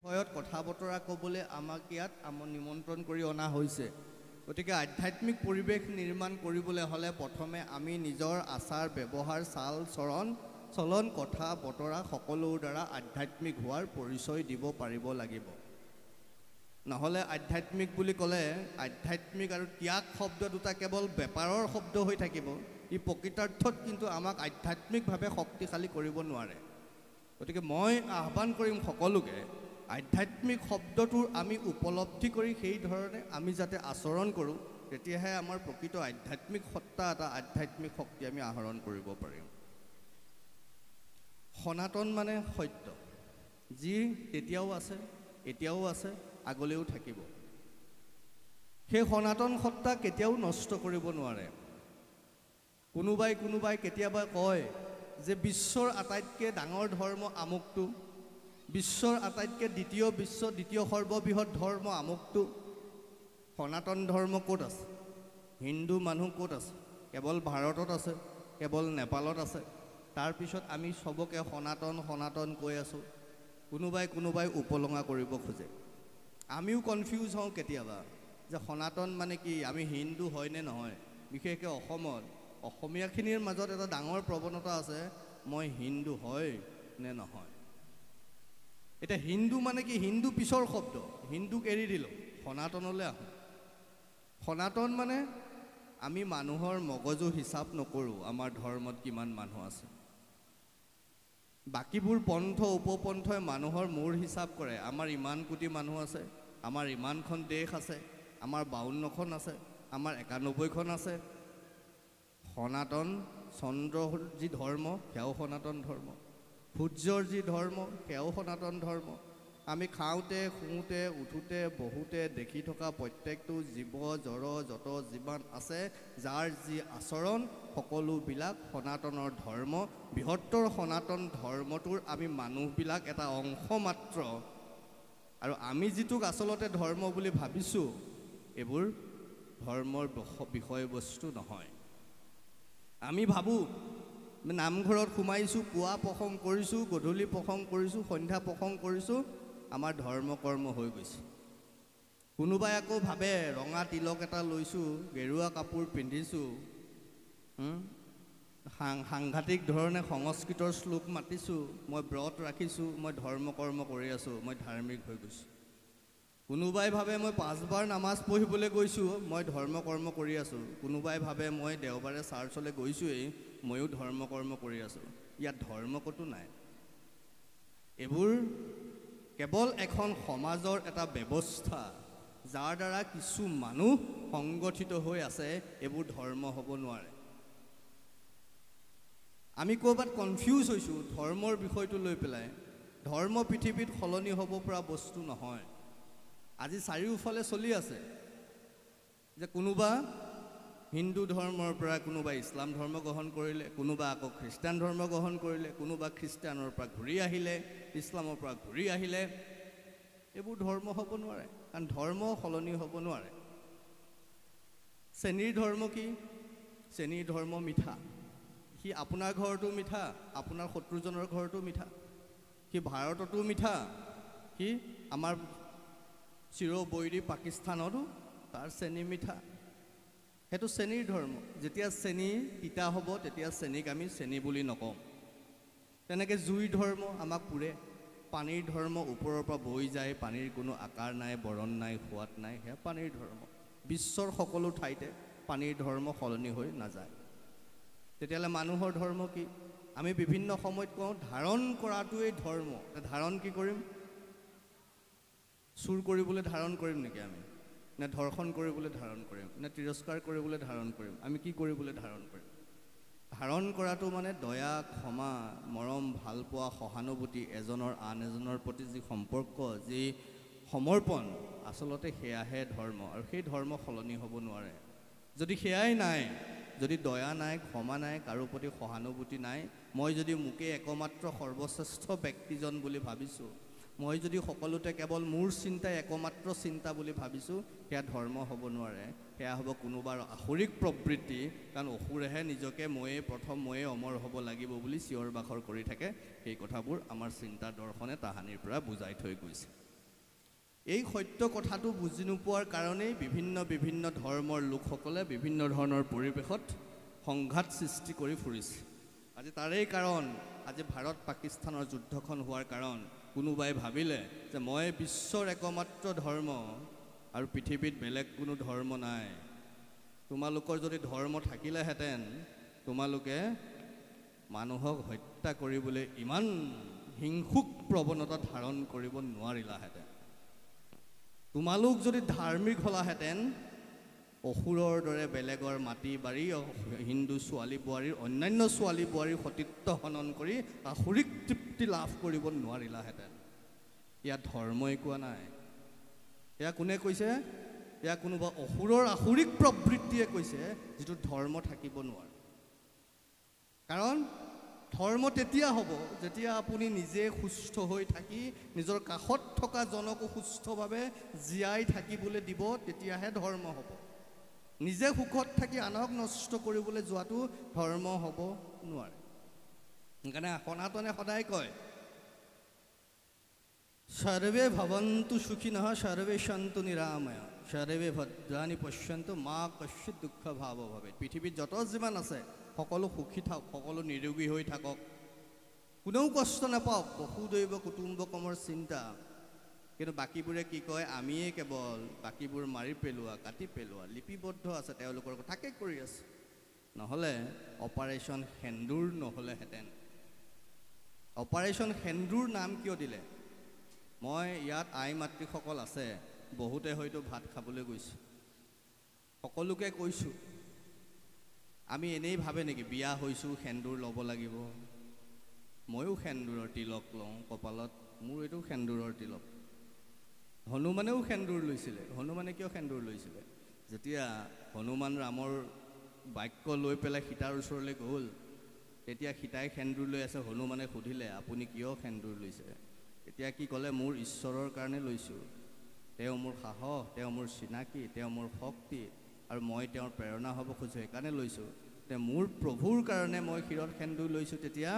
বিষয়ত কথা বতৰা ক'বলৈ আমাক ইয়াত নিমন্ত্ৰণ কৰি অনা হৈছে। গতিকে আধ্যাত্মিক পৰিৱেশ নিৰ্মাণ কৰিবলৈ হ'লে প্ৰথমে আমি নিজৰ আচাৰ ব্যৱহাৰ চলন কথা বতৰা সকলোৰ দ্বাৰা আধ্যাত্মিক হোৱাৰ পৰিচয় দিব পাৰিব লাগিব। নহ'লে আধ্যাত্মিক বুলি ক'লে আধ্যাত্মিক আৰু ত্যাগ শব্দ দুটা কেৱল বেপাৰৰ শব্দ হৈ থাকিব। ই প্ৰকৃতাৰ্থত কিন্তু আমাক আধ্যাত্মিকভাৱে শক্তিশালী কৰিব নোৱাৰে। গতিকে মই আহ্বান কৰিম সকলোকে আধ্যাত্মিক শব্দটোৰ আমি উপলব্ধি কৰি সেই ধৰণে আমি যাতে আচৰণ কৰোঁ, তেতিয়াহে আমাৰ প্ৰকৃত আধ্যাত্মিক সত্তা এটা আধ্যাত্মিক শক্তি আমি আহৰণ কৰিব পাৰিম। সনাতন মানে সত্য, যি তেতিয়াও আছে, এতিয়াও আছে, আগলৈও থাকিব। সেই সনাতন সত্তা কেতিয়াও নষ্ট কৰিব নোৱাৰে। কোনোবাই কেতিয়াবা কয় যে বিশ্বৰ আটাইতকৈ ডাঙৰ ধৰ্ম আমুকটো, বিশ্বৰ আটাইতকৈ দ্বিতীয় সৰ্ববৃহৎ ধৰ্ম আমুকটো। সনাতন ধৰ্ম ক'ত আছে? হিন্দু মানুহ ক'ত আছে? কেৱল ভাৰতত আছে, কেৱল নেপালত আছে। তাৰপিছত আমি চবকে সনাতন কৈ আছোঁ। কোনোবাই উপলঙা কৰিব খোজে। আমিও কনফিউজ হওঁ কেতিয়াবা যে সনাতন মানে কি, আমি হিন্দু হয় নে নহয়। বিশেষকৈ অসমীয়াখিনিৰ মাজত এটা ডাঙৰ প্ৰৱণতা আছে, মই হিন্দু হয় নে নহয়। এতিয়া হিন্দু মানে কি? হিন্দু পিছৰ শব্দ, হিন্দুক এৰি দিলোঁ, সনাতনলৈ আহোঁ। সনাতন মানে আমি মানুহৰ মগজু হিচাপ নকৰোঁ আমাৰ ধৰ্মত কিমান মানুহ আছে। বাকীবোৰ পন্থ উপপন্থই মানুহৰ মূৰ হিচাপ কৰে। আমাৰ ইমান কোটি মানুহ আছে, আমাৰ ইমানখন দেশ আছে, আমাৰ 52খন আছে, আমাৰ 91খন আছে। সনাতন চন্দ্ৰৰ যি ধৰ্ম সেয়াও সনাতন ধৰ্ম, সূৰ্যৰ যি ধৰ্ম সেয়াও সনাতন ধৰ্ম। আমি খাওঁতে শুওঁতে উঠোঁতে বহোঁতে দেখি থকা প্ৰত্যেকটো জীৱ জড় যত যিমান আছে, যাৰ যি আচৰণ সকলোবিলাক সনাতনৰ ধৰ্ম। বৃহত্তৰ সনাতন ধৰ্মটোৰ আমি মানুহবিলাক এটা অংশ মাত্ৰ। আৰু আমি যিটোক আচলতে ধৰ্ম বুলি ভাবিছোঁ, এইবোৰ ধৰ্মৰ বিষয়বস্তু নহয়। আমি ভাবোঁ নামঘৰত সোমাইছোঁ, পুৱা প্ৰসংগ কৰিছোঁ, গধূলি প্ৰসংগ কৰিছোঁ, সন্ধ্যা প্ৰসংগ কৰিছোঁ, আমাৰ ধৰ্ম কৰ্ম হৈ গৈছে। কোনোবাই আকৌ ভাবে ৰঙা তিলক এটা লৈছোঁ, গেৰুৱা কাপোৰ পিন্ধিছোঁ, সাংঘাতিক ধৰণে সংস্কৃতৰ শ্লোক মাতিছোঁ, মই ব্ৰত ৰাখিছোঁ, মই ধৰ্ম কৰ্ম কৰি আছোঁ, মই ধাৰ্মিক হৈ গৈছোঁ। কোনোবাই ভাবে মই 5 বাৰ নামাজ পঢ়িবলৈ গৈছোঁ, মই ধৰ্ম কৰ্ম কৰি আছোঁ। কোনোবাই ভাবে মই দেওবাৰে চাৰ্চলৈ গৈছোঁৱেই, ময়ো ধৰ্ম কৰ্ম কৰি আছোঁ। ইয়াত ধৰ্ম ক'তো নাই। এইবোৰ কেৱল এখন সমাজৰ এটা ব্যৱস্থা, যাৰ দ্বাৰা কিছু মানুহ সংগঠিত হৈ আছে। এইবোৰ ধৰ্ম হ'ব নোৱাৰে। আমি ক'ৰবাত কনফিউজ হৈছোঁ ধৰ্মৰ বিষয়টো লৈ পেলাই। ধৰ্ম পৃথিৱীত সলনি হ'ব পৰা বস্তু নহয়। আজি চাৰিওফালে চলি আছে যে কোনোবা হিন্দু ধৰ্মৰ পৰা কোনোবা ইছলাম ধৰ্ম গ্ৰহণ কৰিলে, কোনোবা আকৌ খ্ৰীষ্টান ধৰ্ম গ্ৰহণ কৰিলে, কোনোবা খ্ৰীষ্টানৰ পৰা ঘূৰি আহিলে, ইছলামৰ পৰা ঘূৰি আহিলে। এইবোৰ ধৰ্ম হ'ব নোৱাৰে, কাৰণ ধৰ্ম সলনি হ'ব নোৱাৰে। শ্ৰেণীৰ ধৰ্ম কি? শ্ৰেণীৰ ধৰ্ম মিঠা। সি আপোনাৰ ঘৰতো মিঠা, আপোনাৰ শত্ৰুজনৰ ঘৰতো মিঠা। সি ভাৰততো মিঠা, সি আমাৰ চিৰবৈৰী পাকিস্তানতো তাৰ শ্ৰেণী মিঠা। সেইটো শ্ৰেণীৰ ধৰ্ম। যেতিয়া শ্ৰেণী তিতা হ'ব, তেতিয়া শ্ৰেণীক আমি শ্ৰেণী বুলি নকওঁ। তেনেকৈ জুইৰ ধৰ্ম আমাক পুৰে, পানীৰ ধৰ্ম ওপৰৰ পৰা বৈ যায়, পানীৰ কোনো আকাৰ নাই, বৰণ নাই, সোৱাদ নাই, সেয়া পানীৰ ধৰ্ম। বিশ্বৰ সকলো ঠাইতে পানীৰ ধৰ্ম সলনি হৈ নাযায়। তেতিয়াহ'লে মানুহৰ ধৰ্ম কি? আমি বিভিন্ন সময়ত কওঁ ধাৰণ কৰাটোৱেই ধৰ্ম। ধাৰণ কি কৰিম? চুৰ কৰিবলৈ ধাৰণ কৰিম নেকি আমি? নে ধৰ্ষণ কৰিবলৈ ধাৰণ কৰিম? নে তিৰস্কাৰ কৰিবলৈ ধাৰণ কৰিম? আমি কি কৰিবলৈ ধাৰণ কৰিম? ধাৰণ কৰাটো মানে দয়া, ক্ষমা, মৰম, ভালপোৱা, সহানুভূতি, এজনৰ আন এজনৰ প্ৰতি যি সম্পৰ্ক, যি সমৰ্পণ, আচলতে সেয়াহে ধৰ্ম। আৰু সেই ধৰ্ম সলনি হ'ব নোৱাৰে। যদি সেয়াই নাই, যদি দয়া নাই, ক্ষমা নাই, কাৰো প্ৰতি সহানুভূতি নাই, মই যদি মোকেই একমাত্ৰ সৰ্বশ্ৰেষ্ঠ ব্যক্তিজন বুলি ভাবিছোঁ, মই যদি সকলোতে কেৱল মোৰ চিন্তাই একমাত্ৰ চিন্তা বুলি ভাবিছোঁ, সেয়া ধৰ্ম হ'ব নোৱাৰে। সেয়া হ'ব কোনোবাৰ আসুৰিক প্ৰবৃত্তি। কাৰণ অসুৰেহে নিজকে ময়ে অমৰ হ'ব লাগিব বুলি চিঞৰ বাখৰ কৰি থাকে। সেই কথাবোৰ আমাৰ চিন্তা দৰ্শনে তাহানিৰ পৰা বুজাই থৈ গৈছে। এই সত্য কথাটো বুজি নোপোৱাৰ কাৰণেই বিভিন্ন ধৰ্মৰ লোকসকলে বিভিন্ন ধৰণৰ পৰিৱেশত সংঘাত সৃষ্টি কৰি ফুৰিছে। আজি তাৰেই কাৰণ, আজি ভাৰত পাকিস্তানৰ যুদ্ধখন হোৱাৰ কাৰণ কোনোবাই ভাবিলে যে মই বিশ্বৰ একমাত্ৰ ধৰ্ম আৰু পৃথিৱীত বেলেগ কোনো ধৰ্ম নাই। তোমালোকৰ যদি ধৰ্ম থাকিলেহেঁতেন তোমালোকে মানুহক হত্যা কৰিবলৈ ইমান হিংসুক প্ৰৱণতা ধাৰণ কৰিব নোৱাৰিলাহেঁতেন। তোমালোক যদি ধাৰ্মিক হলাহেঁতেন অসুৰৰ দৰে বেলেগৰ মাটি বাৰী হিন্দু ছোৱালী বোৱাৰীৰ অন্যান্য ছোৱালী বোৱাৰীৰ সতীত্ব হনন কৰি আসুৰিক তৃপ্তি লাভ কৰিব নোৱাৰিলাহেঁতেন। ইয়াত ধৰ্মই কোৱা নাই। এয়া কোনে কৈছে? এয়া কোনোবা অসুৰৰ আসুৰিক প্ৰবৃত্তিয়ে কৈছে যিটো ধৰ্ম থাকিব নোৱাৰে। কাৰণ ধৰ্ম তেতিয়া হ'ব যেতিয়া আপুনি নিজে সুস্থ হৈ থাকি নিজৰ কাষত থকা জনকো সুস্থভাৱে জীয়াই থাকিবলৈ দিব, তেতিয়াহে ধৰ্ম হ'ব। নিজে সুখত থাকি আনক নষ্ট কৰিবলৈ যোৱাটো ধৰ্ম হ'ব নোৱাৰে। সেইকাৰণে সনাতনে সদায় কয় সৰ্বে ভৱন্তু সুখিনঃ সৰ্বে সন্তু নিৰাময় সৰ্বে ভদ্ৰাণি পশ্যন্তু মা কশ্চিৎ দুঃখ ভাৱ ভৱেৎ। পৃথিৱীত যত যিমান আছে সকলো সুখী থাকক, সকলো নিৰোগী হৈ থাকক, কোনেও কষ্ট নাপাওক, বসুদৈৱ কুটুম্বকমৰ চিন্তা। কিন্তু বাকীবোৰে কি কয়? আমিয়ে কেৱল বাকীবোৰ মাৰি পেলোৱা, কাটি পেলোৱা, লিপিবদ্ধ আছে তেওঁলোকৰ তাকে কৰি আছে। নহ'লে অপাৰেশ্যন সেন্দুৰ নহ'লেহেঁতেন। অপাৰেশ্যন সেন্দুৰ নাম কিয় দিলে? মই ইয়াত আই মাতৃসকল আছে, বহুতে হয়তো ভাত খাবলৈ গৈছোঁ, সকলোকে কৈছোঁ, আমি এনেই ভাবে নেকি বিয়া হৈছোঁ সেন্দুৰ ল'ব লাগিব? ময়ো সেন্দুৰৰ তিলক লওঁ কপালত, মোৰ এইটো সেন্দুৰৰ তিলক। হনুমানেও সেন্দুৰ লৈছিলে। হনুমানে কিয় সেন্দুৰ লৈছিলে? যেতিয়া হনুমান ৰামৰ বাক্য লৈ পেলাই সীতাৰ ওচৰলৈ গ'ল, তেতিয়া সীতাই সেন্দুৰ লৈ আছে। হনুমানে সুধিলে আপুনি কিয় সেন্দুৰ লৈছে? তেতিয়া কি ক'লে? মোৰ ঈশ্বৰৰ কাৰণে লৈছোঁ। তেওঁ মোৰ সাহস, তেওঁ মোৰ চিনাকি, তেওঁ মোৰ শক্তি, আৰু মই তেওঁৰ প্ৰেৰণা হ'ব খোজোঁ, সেইকাৰণে লৈছোঁ। তে মোৰ প্ৰভুৰ কাৰণে মই শিৰত সেন্দুৰ লৈছোঁ। তেতিয়া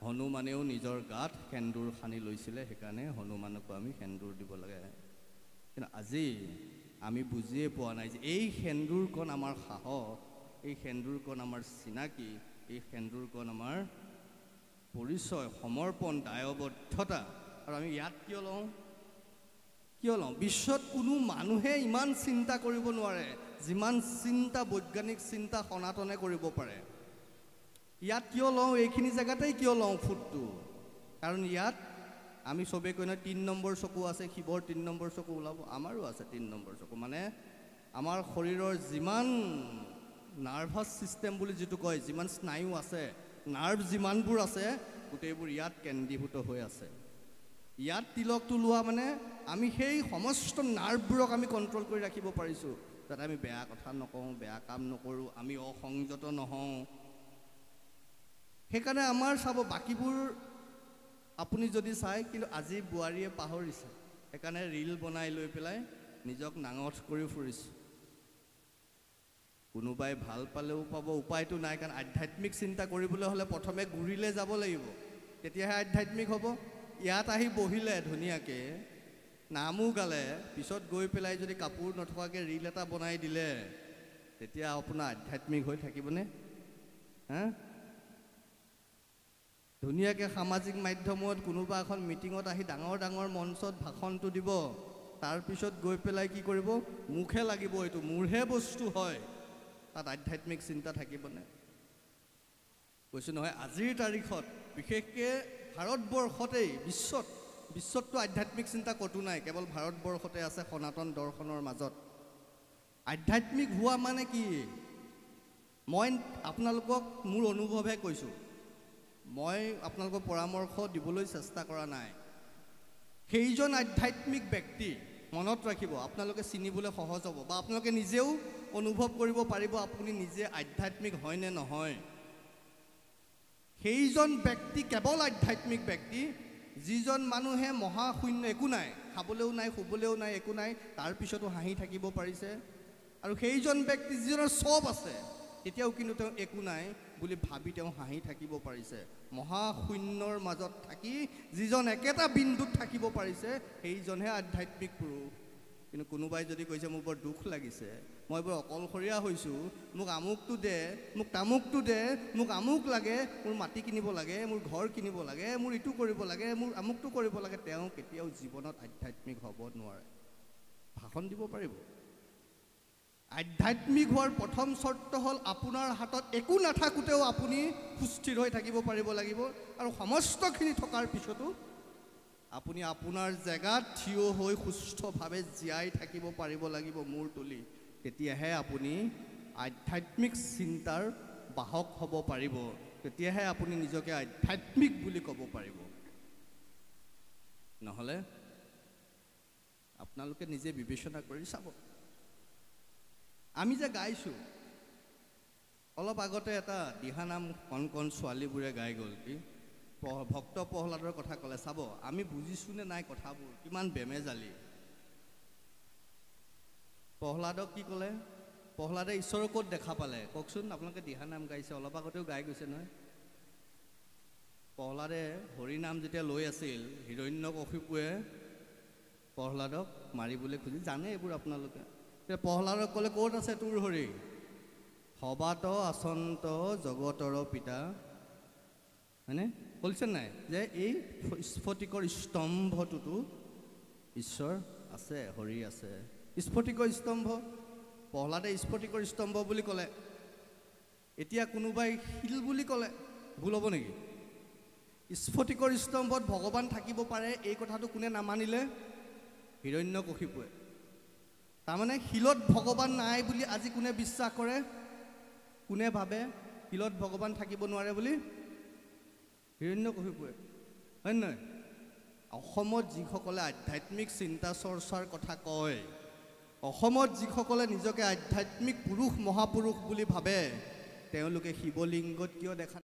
হনুমানেও নিজৰ গাত সেন্দুৰ সানি লৈছিলে, সেইকাৰণে হনুমানকো আমি সেন্দুৰ দিব লাগে। কিন্তু আজি আমি বুজিয়ে পোৱা নাই যে এই সেন্দুৰকণ আমাৰ সাহস, এই সেন্দুৰকণ আমাৰ চিনাকি, এই সেন্দুৰকণ আমাৰ পৰিচয়, সমৰ্পণ, দায়বদ্ধতা। আৰু আমি ইয়াত কিয় লওঁ? বিশ্বত কোনো মানুহে ইমান চিন্তা কৰিব নোৱাৰে যিমান চিন্তা, বৈজ্ঞানিক চিন্তা সনাতনে কৰিব পাৰে। ইয়াত কিয় লওঁ? এইখিনি জেগাতেই কিয় লওঁ ফুটটো? কাৰণ ইয়াত আমি চবেই কয় নহয় ৩ নম্বৰ চকু আছে, শিৱৰ ৩ নম্বৰ চকু ওলাব, আমাৰো আছে ৩ নম্বৰ চকু। মানে আমাৰ শৰীৰৰ যিমান নাৰ্ভাছ ছিষ্টেম বুলি যিটো কয়, যিমান স্নায়ু আছে, নাৰ্ভ যিমানবোৰ আছে, গোটেইবোৰ ইয়াত কেন্দ্ৰীভূত হৈ আছে। ইয়াত তিলকটো লোৱা মানে আমি সেই সমস্ত নাৰ্ভবোৰক আমি কণ্ট্ৰল কৰি ৰাখিব পাৰিছোঁ, যাতে আমি বেয়া কথা নকওঁ, বেয়া কাম নকৰোঁ, আমি অসংযত নহওঁ। সেইকাৰণে আমাৰ চাব, বাকীবোৰ আপুনি যদি চায়, কিন্তু আজি বোৱাৰীয়ে পাহৰিছে, সেইকাৰণে ৰীল বনাই লৈ পেলাই নিজক নাঙঠ কৰি ফুৰিছে। কোনোবাই ভাল পালেও পাব, উপায়টো নাই। কাৰণ আধ্যাত্মিক চিন্তা কৰিবলৈ হ'লে প্ৰথমে গুৰিলৈ যাব লাগিব, তেতিয়াহে আধ্যাত্মিক হ'ব। ইয়াত আহি বহিলে ধুনীয়াকৈ, নামো গালে, পিছত গৈ পেলাই যদি কাপোৰ নথকাকৈ ৰীল এটা বনাই দিলে, তেতিয়া আপোনাৰ আধ্যাত্মিক হৈ থাকিবনে? হা? ধুনীয়াকৈ সামাজিক মাধ্যমত কোনোবা এখন মিটিঙত আহি ডাঙৰ ডাঙৰ মঞ্চত ভাষণটো দিব, তাৰপিছত গৈ পেলাই কি কৰিব? মুখহে লাগিব, এইটো মোৰহে বস্তু হয়। তাত আধ্যাত্মিক চিন্তা থাকিবনে? কৈছোঁ নহয়, আজিৰ তাৰিখত বিশেষকৈ ভাৰতবৰ্ষতেই, বিশ্বততো আধ্যাত্মিক চিন্তা ক'তো নাই, কেৱল ভাৰতবৰ্ষতে আছে সনাতন দৰ্শনৰ মাজত। আধ্যাত্মিক হোৱা মানে কি? মই আপোনালোকক মোৰ অনুভৱহে কৈছোঁ, মই আপোনালোকক পৰামৰ্শ দিবলৈ চেষ্টা কৰা নাই। সেইজন আধ্যাত্মিক ব্যক্তি মনত ৰাখিব, আপোনালোকে চিনিবলৈ সহজ হ'ব, বা আপোনালোকে নিজেও অনুভৱ কৰিব পাৰিব আপুনি নিজে আধ্যাত্মিক হয় নে নহয়। সেইজন ব্যক্তি কেৱল আধ্যাত্মিক ব্যক্তি, যিজন মানুহে মহাশূন্য, একো নাই, খাবলৈও নাই, শুবলৈও নাই, একো নাই, তাৰপিছতো হাঁহি থাকিব পাৰিছে। আৰু সেইজন ব্যক্তি যিজনৰ চব আছে, তেতিয়াও কিন্তু তেওঁ একো নাই বুলি ভাবি তেওঁ হাঁহি থাকিব পাৰিছে। মহাশূন্যৰ মাজত থাকি যিজন একেটা বিন্দুত থাকিব পাৰিছে সেইজনহে আধ্যাত্মিক পুৰুষ। কিন্তু কোনোবাই যদি কৈছে মোৰ বৰ দুখ লাগিছে, মই বৰ অকলশৰীয়া হৈছোঁ, মোক আমুকটো দে, মোক তামুকটো দে, মোক আমুক লাগে, মোৰ মাটি কিনিব লাগে, মোৰ ঘৰ কিনিব লাগে, মোৰ ইটো কৰিব লাগে, মোৰ আমুকটো কৰিব লাগে, তেওঁ কেতিয়াও জীৱনত আধ্যাত্মিক হ'ব নোৱাৰে। ভাষণ দিব পাৰিব। আধ্যাত্মিক হোৱাৰ প্ৰথম চৰ্ত হ'ল আপোনাৰ হাতত একো নাথাকোঁতেও আপুনি সুস্থিৰ হৈ থাকিব পাৰিব লাগিব, আৰু সমস্তখিনি থকাৰ পিছতো আপুনি আপোনাৰ জেগাত থিয় হৈ সুস্থভাৱে জীয়াই থাকিব পাৰিব লাগিব মূৰ তুলি। তেতিয়াহে আপুনি আধ্যাত্মিক চিন্তাৰ বাহক হ'ব পাৰিব, তেতিয়াহে আপুনি নিজকে আধ্যাত্মিক বুলি ক'ব পাৰিব। নহ'লে আপোনালোকে নিজে বিবেচনা কৰি চাব। আমি যে গাইছোঁ, অলপ আগতে এটা দিহানাম কণ কণ ছোৱালীবোৰে গাই গ'ল, কি ভক্ত প্ৰহ্লাদৰ কথা ক'লে। চাব আমি বুজিছোঁ নে নাই কথাবোৰ, কিমান বেমেজালি। প্ৰহ্লাদক কি ক'লে? প্ৰহ্লাদে ঈশ্বৰক ক'ত দেখা পালে কওকচোন? আপোনালোকে দিহানাম গাইছে, অলপ আগতেও গাই গৈছে নহয়। প্ৰহ্লাদে হৰিনাম যেতিয়া লৈ আছিল, হিৰণ্যকশিপুৱে প্ৰহ্লাদক মাৰিবলৈ খুজি, জানে এইবোৰ আপোনালোকে। তেতিয়া প্ৰহ্লাদক ক'লে ক'ত আছে তোৰ হৰি? সবাত আচন্ত জগতৰ পিতা, হয়নে? কৈছে নাই যে এই স্ফটিকৰ স্তম্ভটোতো ঈশ্বৰ আছে, হৰি আছে। স্ফটিকৰ স্তম্ভ, প্ৰহ্লাদে স্ফটিকৰ স্তম্ভ বুলি ক'লে। এতিয়া কোনোবাই শিল বুলি ক'লে, ভুল হ'ব নেকি? স্ফটিকৰ স্তম্ভত ভগৱান থাকিব পাৰে এই কথাটো কোনে নামানিলে? হিৰণ্যকশিপুৱে। তাৰমানে শিলত ভগৱান নাই বুলি আজি কোনে বিশ্বাস কৰে? কোনে ভাবে শিলত ভগৱান থাকিব নোৱাৰে বুলি? হিৰণ্যকশিপুৱে, হয় নহয়? অসমত যিসকলে আধ্যাত্মিক চিন্তা চৰ্চাৰ কথা কয়, অসমত যিসকলে নিজকে আধ্যাত্মিক পুৰুষ মহাপুৰুষ বুলি ভাবে, তেওঁলোকে শিৱলিংগত কিয় দেখা